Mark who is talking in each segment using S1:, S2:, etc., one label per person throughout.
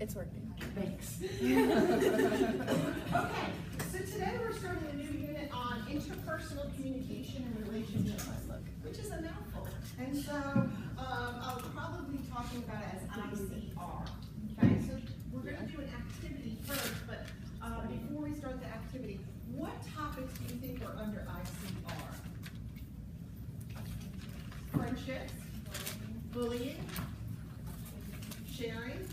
S1: It's working.
S2: Thanks. Okay, so today we're starting a new unit on interpersonal communication and relationships, which is a mouthful. And so I'll probably be talking about it as ICR. Okay, so we're going to do an activity first, but before we start the activity, what topics do you think are under ICR? Friendships, bullying, sharing.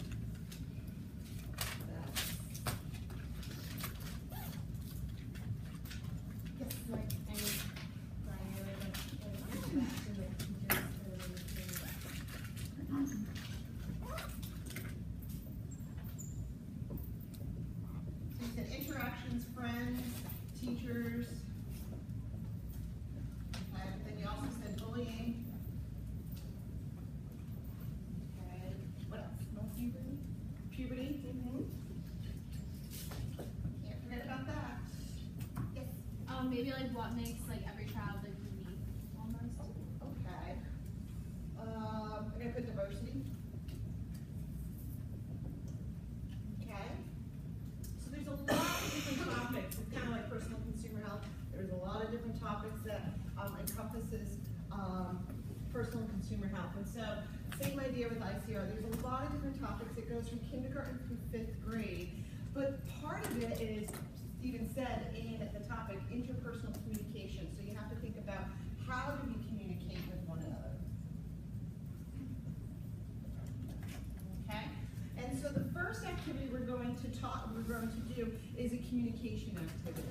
S2: Interactions, friends, teachers. Okay, then you also said bullying. Okay, what else? Puberty. Puberty. Can't forget about that. Yes.
S3: Maybe like what makes like every child like unique almost.
S2: Okay. I'm gonna put diversity. Okay. So there's a lot of different topics. It's kind of like personal consumer health. There's a lot of different topics that encompasses personal and consumer health. And so same idea with ICR. There's a lot of different topics. It goes from kindergarten through 5th grade. But part of it is, Stephen said in the topic, interpersonal communication. So you have to think about how do we communicate with one another. Okay? And so the first activity we're going to do is a communication activity.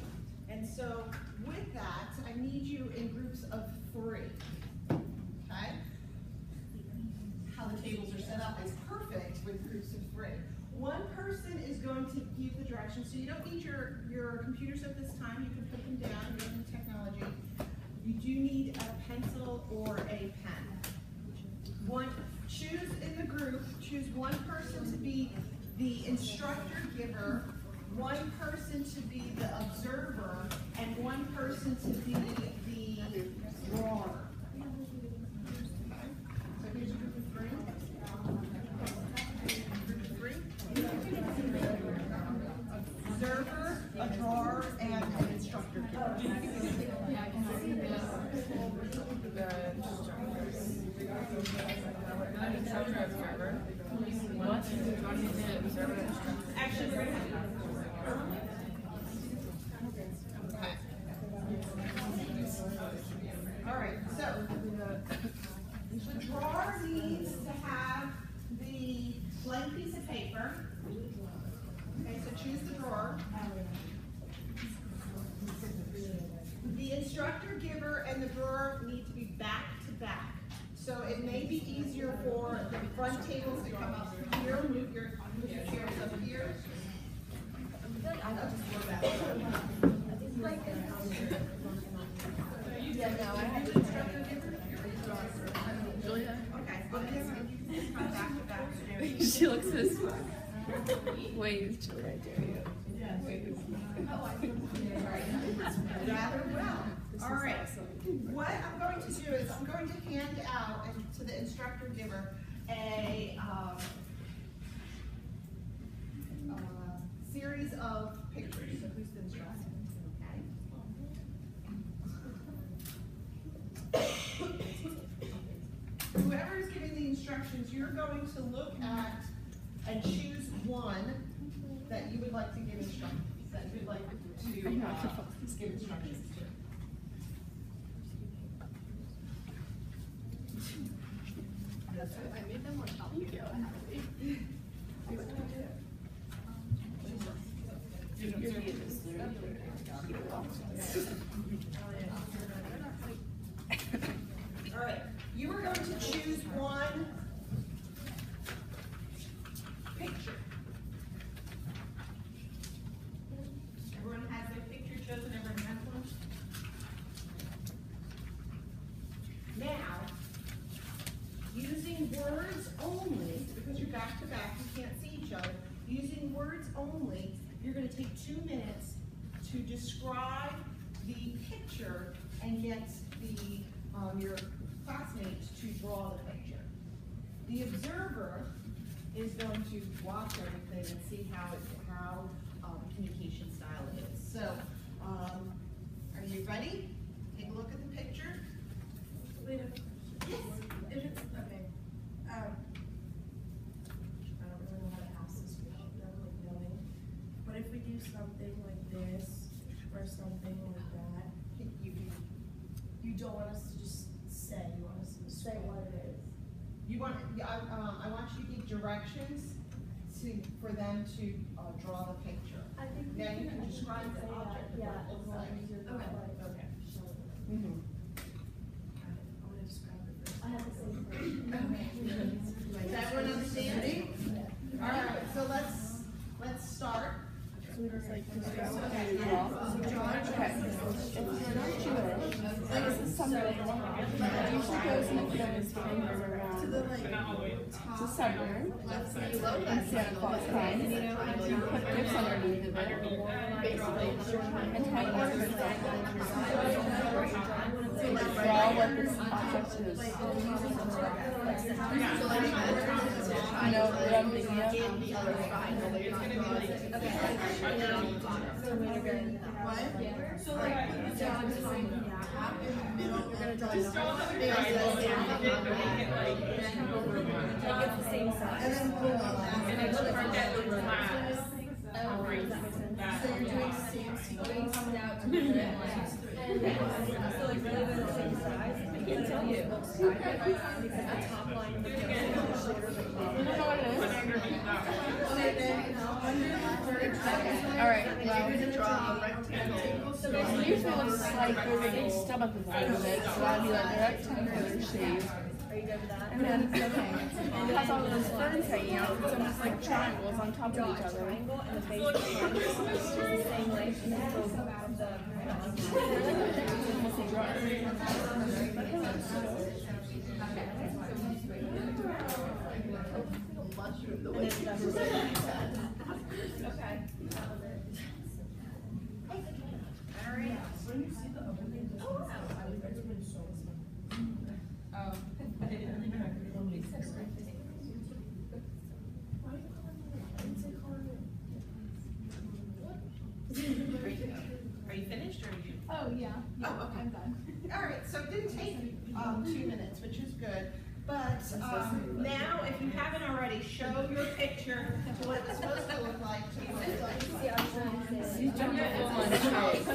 S2: And so with that, I need you in groups of 3. Okay? How the tables are set up is perfect with groups of 3. One person is going to give the directions, so you don't need your computers at this time. You can put them down using technology. You do need a pencil or a pen. Choose in the group, choose one person to be the instructor giver, one person to be the observer, and one person to be the drawer. So here's a group of 3. Group of 3. Observer, a drawer, and an instructor giver.
S1: Yeah, I can see this. What?
S2: Actually, we're going to have okay. All right, so the drawer needs to have the blank piece of paper. Okay, so choose the drawer. The instructor giver and the drawer need to be back to back. So it may be easier for the front tables to come up here, move your chairs up here.
S1: Yeah, no, I have to Julia.
S2: Okay, so this come back to back.
S1: She looks this way. Wait, Julia, I dare you.
S2: Rather well. All right. What I'm going to do is I'm going to hand out to the instructor giver a series of pictures. So who's the instructor? Okay. Whoever is giving the instructions, you're going to look at and choose one that you would like to give instructions. That you would like to give instructions to.
S1: I made them more complicated.
S2: All right, you are going to choose one picture. Everyone has their picture chosen, everyone has one? Now, using words only, because you're back to back, you can't see each other, using words only, you're going to take 2 minutes to describe the picture and get your classmates to draw the picture. The observer is is going to watch everything and see how communication style it is. So, are you ready? Take a look at the picture.
S4: Wait, if it's, okay, I don't really know how to ask this without them like knowing, but if we do something like this, or something like that, you don't want us to just say, you want us to say what it is.
S2: You want, I want you to give directions for them to draw the picture.
S4: I think
S2: Now you can describe the object.
S4: Yeah,
S2: What it looks like.
S4: Okay.
S2: Mhm.
S4: I'm gonna describe it first. I have the same thing.
S2: Is everyone understanding? All right, so let's start.
S1: So we just like describe what kind of draw. Okay. If you're not Jewish, like this is something that usually goes in the famous fingers around to center and Santa Claus time. You put gifts underneath of it, basically, and tie it up with that. Draw what this object is. You know what I'm thinking of?
S4: So like, down time, tap in the middle, we're gonna draw
S1: Just draw
S4: another.
S1: the
S4: It's the same size. And then pull up.
S1: And then look for that little class.
S4: So you're doing the same sequence. Coming out to the So like really the same size. I can't tell you. Because the top line of the picture is shorter than the
S1: You know what it is?
S4: Okay, then under the
S1: Alright,
S4: you're gonna draw a rectangle. So
S1: it usually looks like there's a big stub at the bottom of it, so that'd be like a rectangular shape.
S4: Are you good with that?
S1: And then it has all those ferns hanging out, it's almost like triangles on top of each other.
S4: Triangle and the base of the triangle is the same length and then go the Okay.
S2: Alright.
S4: When you see the other thing, I was been so
S2: Are you finished or are you?
S3: Oh, yeah.
S2: Oh, okay.
S3: I'm done.
S2: All right, so it didn't take 2 minutes, which is good. But now, if you haven't already, show your picture to what it's supposed to look like to you.
S1: She's done the full one shape, so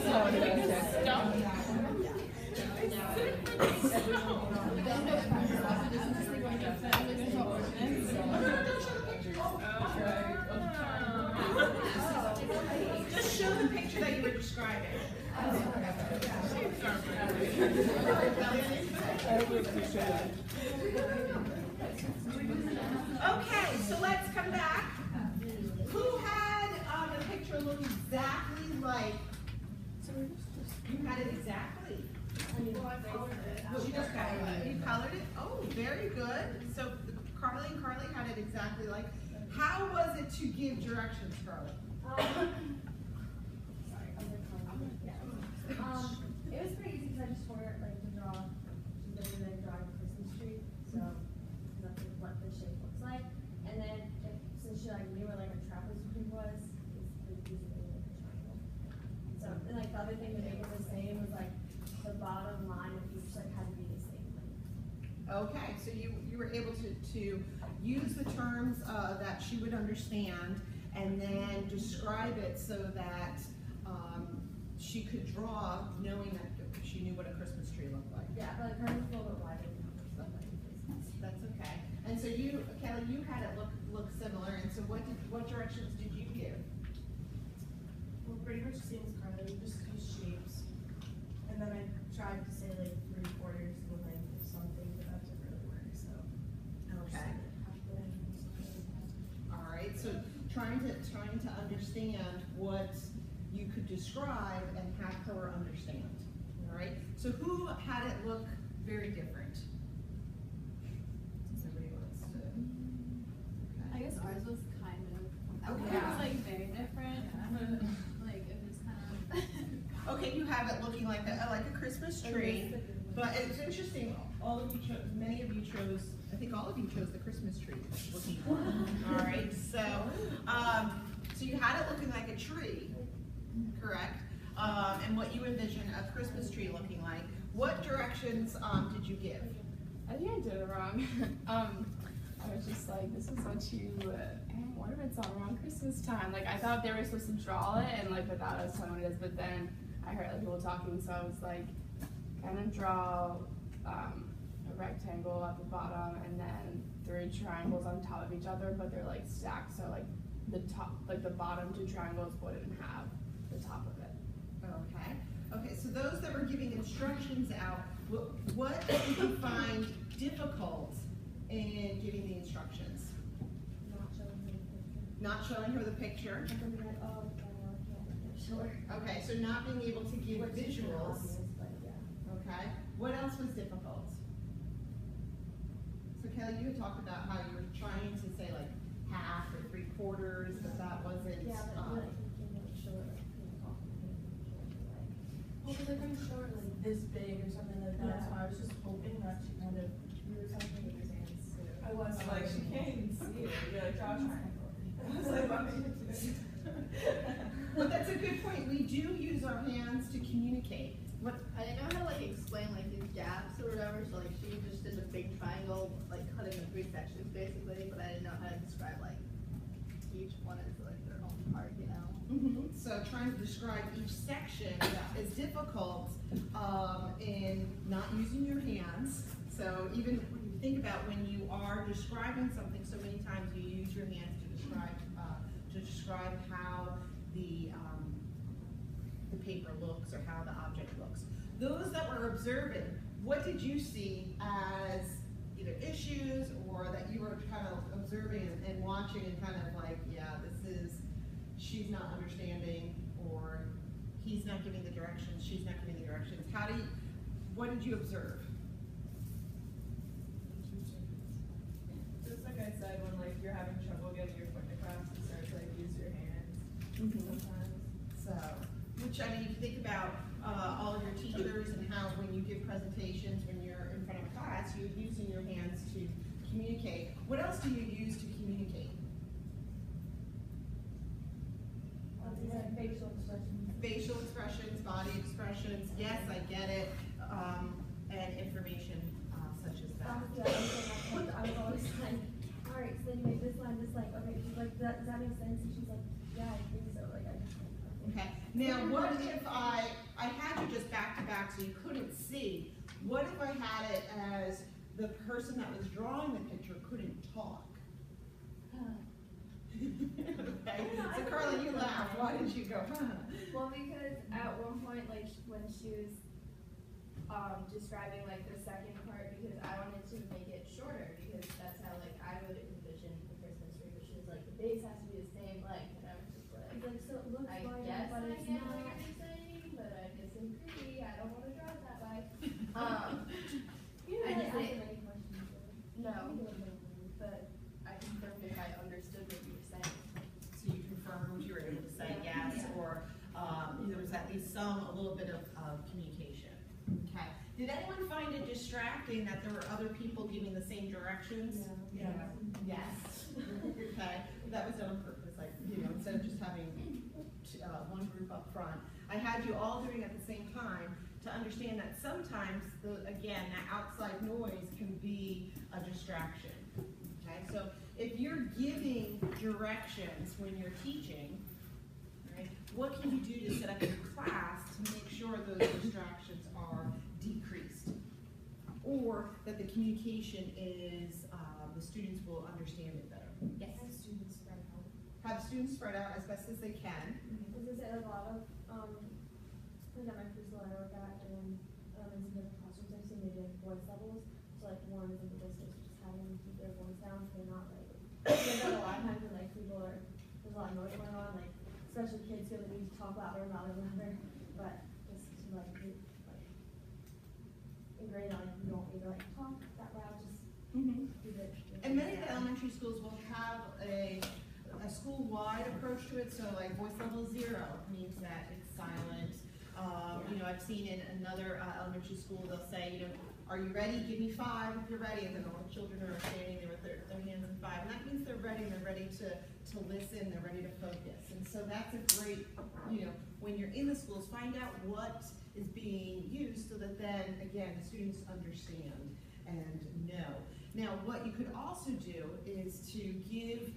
S2: Just show the picture that you were describing. Okay, so let's come back. Who had the picture look exactly like? You had it exactly. She just colored it. You colored it? Oh, very good. So Carly and Carly had it exactly like. How was it to give directions, Carly?
S4: It was pretty easy because I just wanted like to draw, literally draw a Christmas tree, so that's what the shape looks like. And then since she like knew what like a trapezoid was, it's easy to make a triangle. So and like the other thing to make it the same was like the bottom line of each like had to be the same length.
S2: Okay, so you were able to use the terms that she would understand and then describe it so that she could draw knowing that she knew what a Christmas tree looked like.
S4: Yeah, but like hers was a little bit wider than stuff like this.
S2: That's okay. And so you, Kelly, you had it look similar, and so what directions did you give?
S4: Well, pretty much the same as Carly, we just use shapes. And then I tried to say like 3/4 the length of something, but that doesn't really work, so.
S2: Okay. All right, so trying to understand what you could describe and have her understand. All right, so who had it look very different? Somebody wants to.
S3: I guess ours was kind of.
S2: Okay.
S3: It was like very different. Like it was kind of.
S2: Okay, you have it looking like a Christmas tree, but it's interesting. Many of you chose. I think all of you chose the Christmas tree looking one. All right. you had it looking like a tree, correct? And what you envision a Christmas tree looking like. What directions did you give?
S1: I think I did it wrong. I was just like, this is what you, what if it's all around Christmas time? Like, I thought they were supposed to draw it and like without us telling what it is, but then I heard other people talking, so I was like, kind of draw a rectangle at the bottom and then 3 triangles on top of each other, but they're like stacked, so like the top, like the bottom 2 triangles wouldn't have the top of it.
S2: Okay. Okay, so those that were giving instructions out, what did you find difficult in giving the instructions?
S4: Not showing her the picture.
S2: Not showing her the picture.
S4: I'm gonna be like, oh, yeah, sure.
S2: Okay, so not being able to give
S4: Which is
S2: visuals.
S4: obvious, but yeah.
S2: Okay. What else was difficult? So Kelly, you had talked about how you were trying to say like half or 3/4, but that wasn't.
S4: Yeah, but like, you can't show it like, off the page, like.
S5: Well, because I couldn't show it like this big or something like that,
S4: Yeah.
S5: so I was just hoping that she kind of, you were talking with your hands too.
S6: I was like, she can't even see it. You're like, draw a triangle. I was like, why would you do it?
S2: But that's a good point. We do use our hands to communicate. What?
S3: I didn't know how to like explain like these gaps or whatever, so like she just did a big triangle, like cut it into 3 sections basically, but I didn't know how to describe like each one as like their own part, you know?
S2: So trying to describe each section is difficult in not using your hands. So even when you think about when you are describing something, so many times you use your hands to describe how the paper looks or how the object looks. Those that were observing, what did you see as either issues or that you were kind of observing and watching and kind of like, yeah, this is, she's not understanding, or he's not giving the directions, she's not giving the directions. What did you observe?
S6: Just like I said, when like you're having trouble getting your point across, you start to like use your hands sometimes.
S2: So, which I mean, if you think about all of your teachers and how when you give presentations, when you're in front of a class, you're using your hands to communicate. What else do you use to communicate?
S4: Facial expressions.
S2: Facial expressions, body expressions, yes, I get it, and information such as that.
S4: Yeah, I was always like, all right, so then you make this line, this like, okay, she's like, does that make sense? And she's like, yeah, I think so. Like, I just
S2: Okay. Now, what if I had you just back to back so you couldn't see? What if I had it as the person that was drawing the picture couldn't talk? Okay. So Carla, you laughed. Why did you go, huh?
S7: Well, because at one point, like when she was describing like the second part, because I wanted to make it shorter, because that's how like I would envision the Christmas tree. But she was like, the base has to be the same length, and I was just like,
S4: it's like, so it looks
S7: I
S4: larger,
S7: guess
S4: but
S7: I
S4: it's
S7: get
S4: not.
S7: what you're saying, but I'm disagree. I don't want to draw it that way.
S4: You
S7: I
S4: know,
S7: just
S4: like,
S7: think-
S4: ask any questions.
S7: No, but I confirmed if I understood what you were saying.
S2: So you confirmed you were able to say yes, or there was at least a little bit of communication. Okay. Did anyone find it distracting that there were other people giving the same directions?
S6: Yeah.
S2: Yes. Okay. That was done on purpose, like, instead of just having one group up front. I had you all doing it at the same time to understand that sometimes, again, that outside noise can be a distraction. Okay, so if you're giving directions when you're teaching, right, what can you do to set up your class to make sure those distractions are decreased? Or that the communication is, the students will understand it better. Yes.
S4: Have students spread out.
S2: Have students spread out as best as they can.
S4: As I said, a lot of, like at my preschool I work at, and in some different classrooms, I've seen maybe like voice levels. So like one is in the distance, just having them keep their voice down, so they're not like, you know, a lot of times when like people are, there's a lot of noise going on, like, especially kids feel the need to talk louder and louder and louder, but just to like, ingrain on, like, you don't need to like talk that loud, just keep it.
S2: And many of the elementary schools will have a school-wide approach to it, so like voice level 0 means that it's silent. I've seen in another elementary school, they'll say, are you ready? Give me 5 if you're ready. And then all the children are standing there with their hands in 5. And that means they're ready. They're ready to listen. They're ready to focus. And so that's a great, when you're in the schools, find out what is being used so that then, again, the students understand and know. Now, what you could also do is to give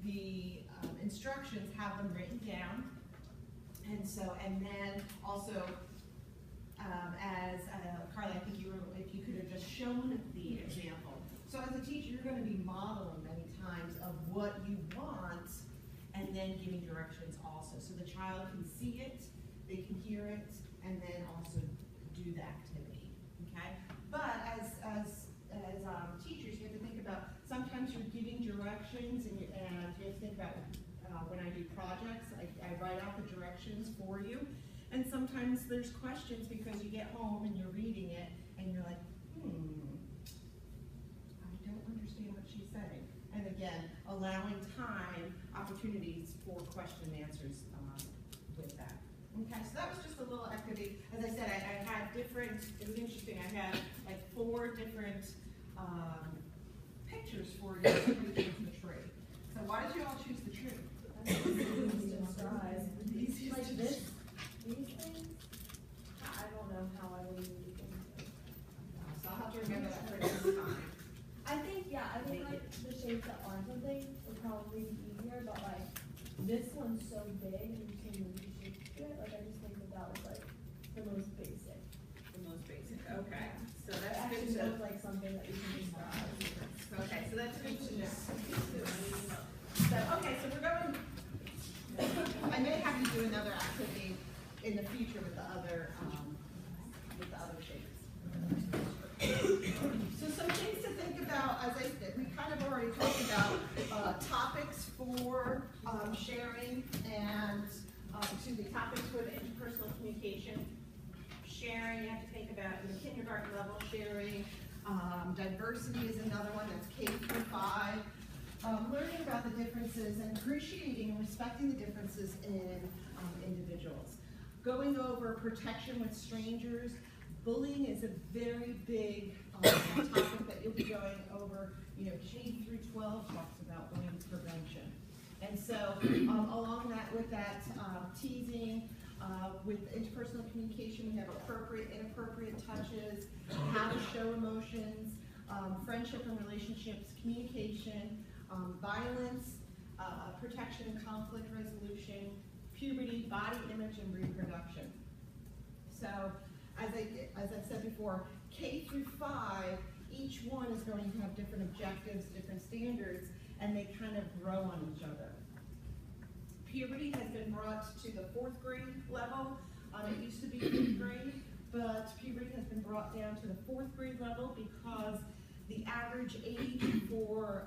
S2: the instructions, have them written down, and then also, as Carly, I think if you could have just shown the example. So as a teacher, you're going to be modeling many times of what you want, and then giving directions also, so the child can see it, they can hear it, and then also do the activity. Okay, but as teachers, you have to think about, sometimes you're giving directions, and you have to think about, when I do projects, I write out the directions for you, and sometimes there's questions because you get home and you're reading it, and you're like, I don't understand what she's saying. And again, allowing time, opportunities for question and answers with that. Okay, so that was just a little activity. As I said, I had different, it was interesting, I had like 4 different pictures for you to choose the tree. So why did you all choose the tree?
S4: Like this, these things, I don't know how I would even do things.
S2: So I'll have to remember that for next time.
S4: I think like the shapes that aren't something would probably be easier, but like this one's so big and you see the shapes to it, like I just think that was like the most basic.
S2: The most basic, okay. So
S4: It
S2: that's
S4: actually
S2: good to,
S4: looks like something that you can describe.
S2: okay, so that's good to know. So, okay, so we're going, I may have you do another activity in the future with the other shapes. So some things to think about, as I said, we kind of already talked about topics for sharing and, topics for the interpersonal communication. Sharing, you have to think about in the kindergarten level, sharing. Diversity is another one, that's K through 5. Learning about the differences and appreciating and respecting the differences in individuals. Going over protection with strangers. Bullying is a very big topic that you'll be going over. K through 12 talks about bullying prevention. And so along with that, teasing, with interpersonal communication, we have appropriate, inappropriate touches, how to show emotions, friendship and relationships, communication, violence, protection and conflict resolution, puberty, body image, and reproduction. So, as I've said before, K through 5, each one is going to have different objectives, different standards, and they kind of grow on each other. Puberty has been brought to the 4th grade level. It used to be 5th grade, but puberty has been brought down to the 4th grade level because the average age for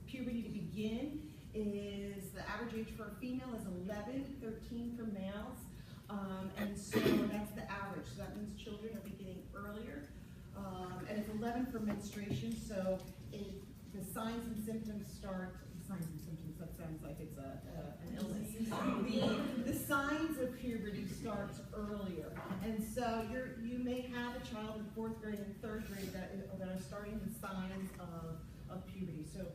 S2: puberty to begin is, the average age for a female is 11, 13 for males, and so that's the average. So that means children are beginning earlier, and it's 11 for menstruation, so the signs and symptoms start, that sounds like it's an illness. The signs of puberty starts earlier, and so you may have a child in 4th grade and 3rd grade that are starting the signs of puberty. So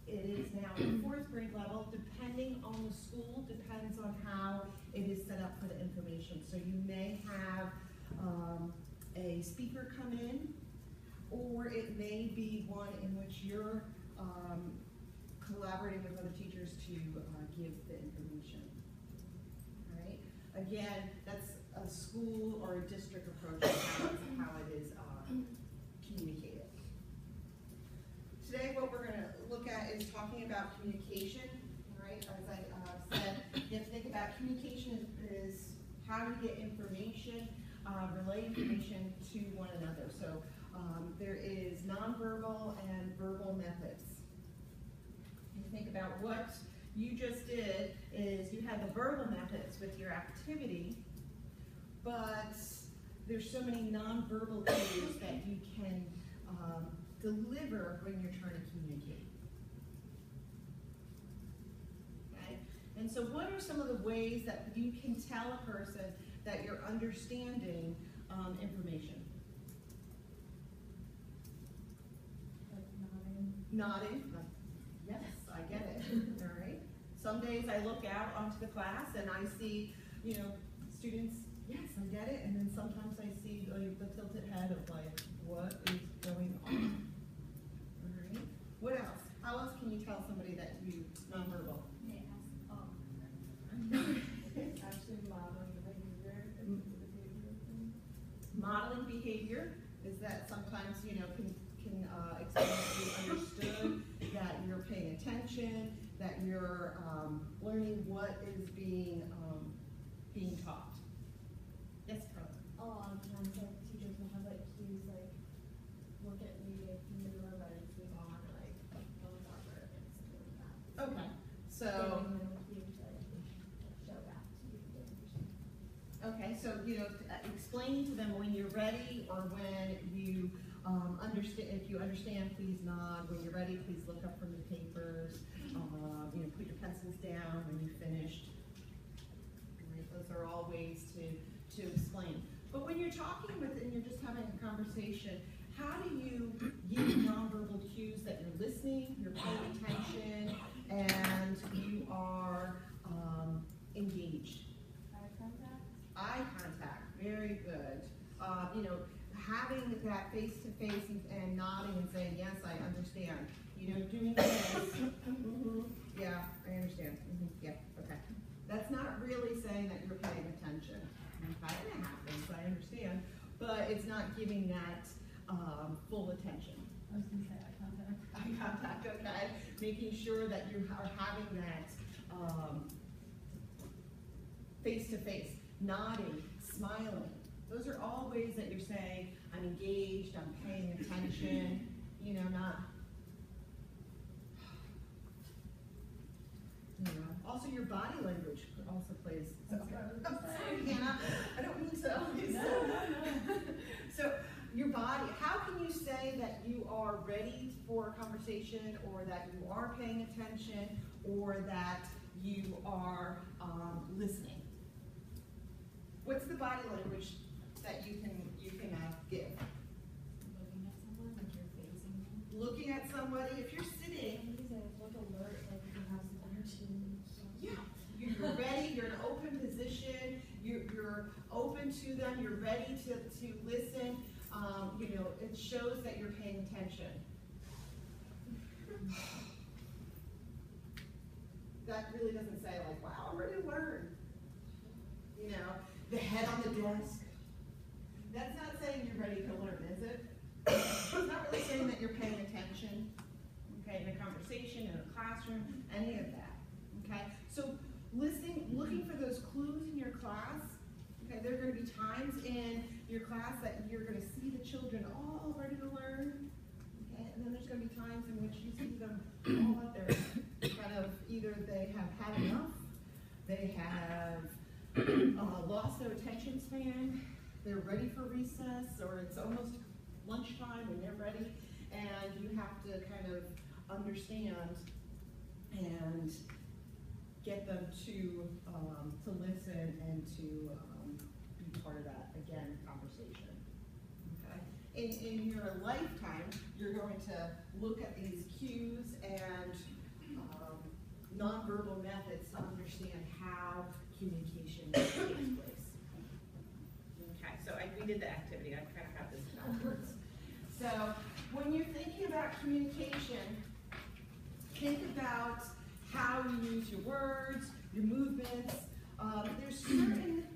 S2: it is now at the 4th grade level, depending on the school, depends on how it is set up for the information. So you may have a speaker come in, or it may be one in which you're collaborating with other teachers to give the information. All right. Again, that's a school or a district approach to how it is communicated. Today, what we're going to look at is talking about communication. Right. As I said, you have to think about communication is how to get information, relay information to one another. So there is nonverbal and verbal methods. You think about what you just did is you had the verbal methods with your activity, but there's so many nonverbal cues that you can deliver when you're trying to communicate. Okay? And so what are some of the ways that you can tell a person that you're understanding information?
S5: Like nodding.
S2: Nodding. Yes, I get it. All right. Some days I look out onto the class and I see, you know, students, yes, I get it. And then sometimes I see like, the tilted head of like, what is going on? All right. What else? How else can you tell somebody that you nonverbal?
S6: Actually modeling the behavior, if it's a behavior thing.
S2: Modeling behavior is that sometimes, you know, can explain that you understood, that you're paying attention, that you're learning what is being taught. Yes, Carla.
S4: A lot of times, like, teachers will have, like, cues, like, look at me, if you are ready to move on, or, like, thumbs up, or something like that.
S2: Okay. So,
S4: Giving them cues, like, show back to you, the information.
S2: okay, so, you know, explain to them when you're ready or when you understand. If you understand, please nod. When you're ready, please look up from the papers. You know, put your pencils down when you've finished. Right, those are all ways to explain. But when you're talking with and you're just having a conversation, how do you give nonverbal cues that you're listening, you're paying attention, and you are engaged?
S4: Eye contact.
S2: Eye contact, very good. You know, having that face-to-face and nodding and saying, yes, I understand. You know, doing this, yeah, I understand, yeah, okay. That's not really saying that you're paying attention, okay? And it happens, I understand, but it's not giving that full attention.
S5: I was gonna say eye contact.
S2: Eye contact, okay? Making sure that you are having that face-to-face, nodding, smiling. Those are all ways that you're saying, I'm engaged, I'm paying attention, you know, not, you know. Also, your body language also plays.
S5: That's what I was
S2: I'm
S5: gonna
S2: sorry,
S5: say.
S2: Hannah, I don't mean so. So, your body, how can you say that you are ready for a conversation, or that you are paying attention, or that you are listening? What's the body language that you can give?
S5: Looking at someone, like you're facing them.
S2: Looking at somebody, if you're sitting,
S4: These are look alert, like, if you have some energy.
S2: yeah, you're ready, you're in an open position, you're open to them, you're ready to listen. You know, it shows that you're paying attention. That really doesn't say like, wow, I'm ready to learn. You know, the head on the desk. That's not saying you're ready to learn, is it? It's not really saying that you're paying attention, okay, in a conversation, in a classroom, any of that, okay? So listening, looking for those clues in your class, okay, there are going to be times in your class that you're going to see the children all ready to learn, okay, and then there's going to be times in which you see them all at their kind of, either they have had enough, they have lost their attention span, they're ready for recess, or it's almost lunchtime and they're ready, and you have to kind of understand and get them to listen and to be part of that, again, conversation. Okay? In your lifetime, you're going to look at these cues and nonverbal methods to understand how communication takes place. Okay, so we did the activity. I kind of got this backwards. So when you're thinking about communication, think about how you use your words, your movements. There's certain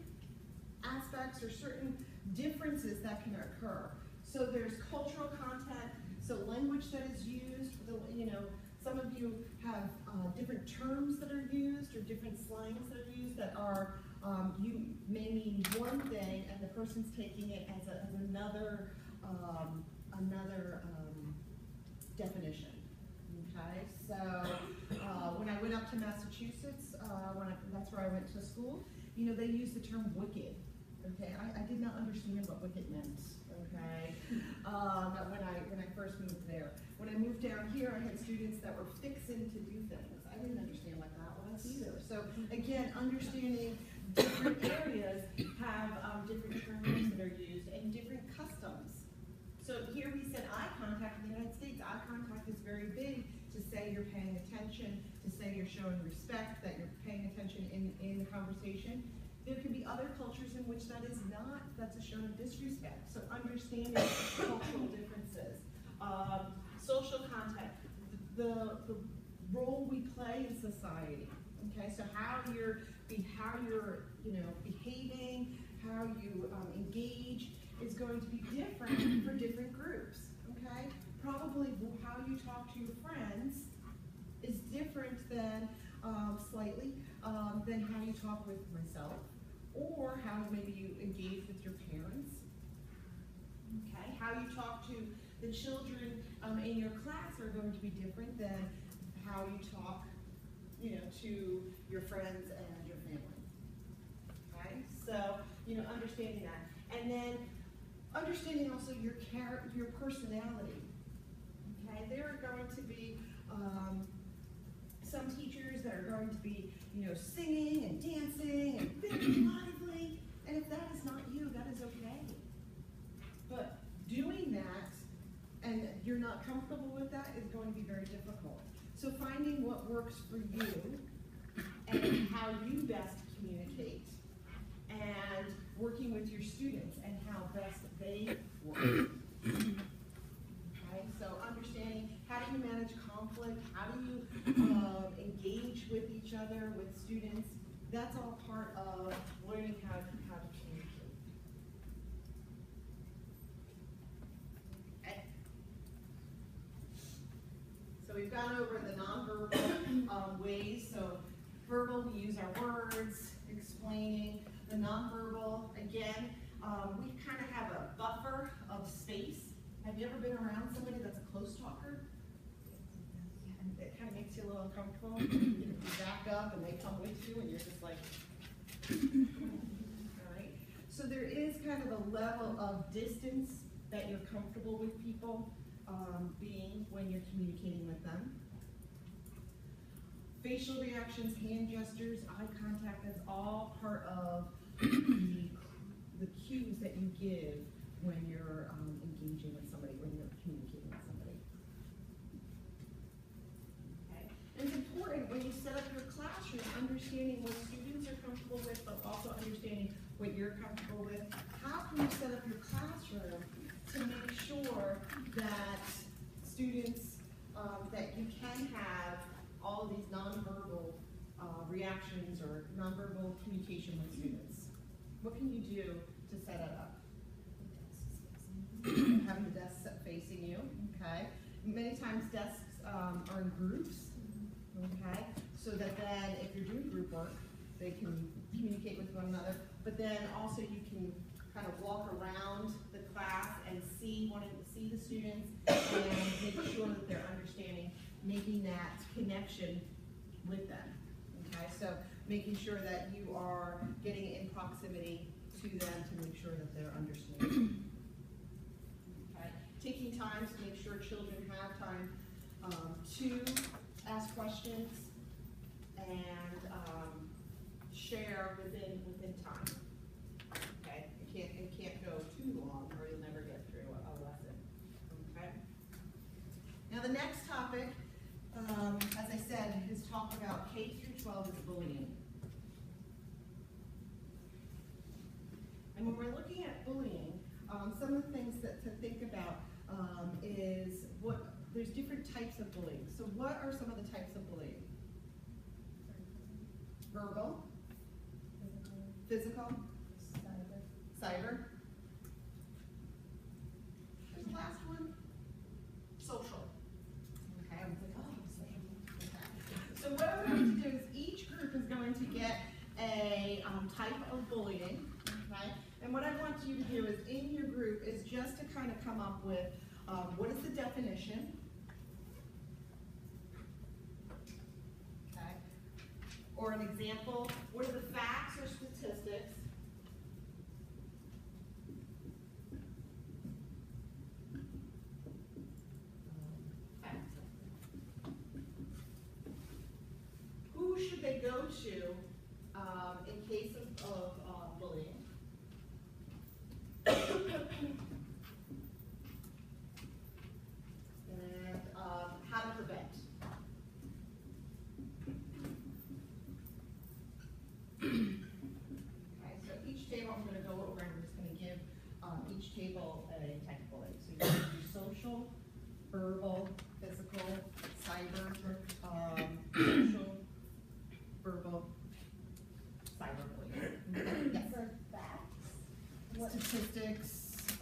S2: aspects or certain differences that can occur. So there's cultural content, so language that is used. You know, some of you have different terms that are used or different slangs that are used that are, you may mean one thing and the person's taking it as another definition. Okay, so when I went up to Massachusetts, that's where I went to school, you know, they use the term wicked. Okay, I did not understand what wicked meant. Okay, when I first moved there. When I moved down here, I had students that were fixing to do things. I didn't understand what that was either. So again, understanding different areas have different terms that are used, So here we said eye contact. In the United States, eye contact is very big to say you're paying attention, to say you're showing respect, that you're paying attention in the conversation. There can be other cultures in which that is not, that's a show of disrespect. So understanding cultural differences. Social contact, the role we play in society. Okay, so how you're behaving, how you engage is going to be different for different groups. Okay, probably how you talk to your friends is different than slightly than how you talk with myself, or how maybe you engage with your parents. Okay, how you talk to the children in your class are going to be different than how you talk, to your friends and your family. Okay, so understanding that, and then understanding also your personality. Okay, there are going to be some teachers that are going to be singing and dancing and very lively, and if that is not you, that is okay. But doing that and you're not comfortable with that is going to be very difficult. So finding what works for you and how you best communicate, and working with your students and how best they work. Okay, so understanding how do you manage conflict, how do you engage with each other, with students, that's all part of learning how to communicate. Okay. So we've gone over the nonverbal ways. So verbal, we use our words, explaining. The nonverbal, again, we kind of have a buffer of space. Have you ever been around somebody that's a close talker? And it kind of makes you a little uncomfortable. You back up and they come with you and you're just like, all right. So there is kind of a level of distance that you're comfortable with people being when you're communicating with them. Facial reactions, hand gestures, eye contact, that's all part of the cues that you give when you're engaging with somebody, when you're communicating with somebody. Okay. And it's important when you set up your classroom, understanding what students are comfortable with, but also understanding what you're comfortable with. How can you set up your classroom to make sure that students, that you can have all of these nonverbal reactions or nonverbal communication with students? What can you do to set it up? Having the desks facing you, okay? Many times desks are in groups, okay? So that then if you're doing group work, they can communicate with one another, but then also you can kind of walk around the class and see the students and make sure that they're understanding, making that connection with them. Okay, so making sure that you are getting in proximity to them to make sure that they're understanding. Okay, taking time to make sure children have time to ask questions and share within time. Okay, it can't go too long or you'll never get through a lesson. Okay. Now the next topic, as I said, is talk about K through 12 is bullying. And when we're looking at bullying, some of the things to think about is there's different types of bullying. So what are some of the types of bullying? Verbal, physical, cyber. There's the last one, social. Okay, I was like, oh, social. Okay. So what we're going to do is each group is going to get a type of bullying. Okay, and what I want you to do is in your group is just to kind of come up with what is the definition. Okay, or an example. What are the facts or statistics? Who should they go to in case of bullying? and technical aid. So you can do social, verbal, physical, cyber, social, verbal, cyberbullying. Yes.
S4: For facts?
S2: Statistics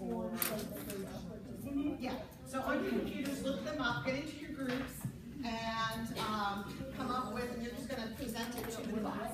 S4: You
S2: or.
S4: want to say that those up or just?
S2: Yeah, so on your computers, look them up, get into your groups, and come up with, and you're just gonna present it to the class.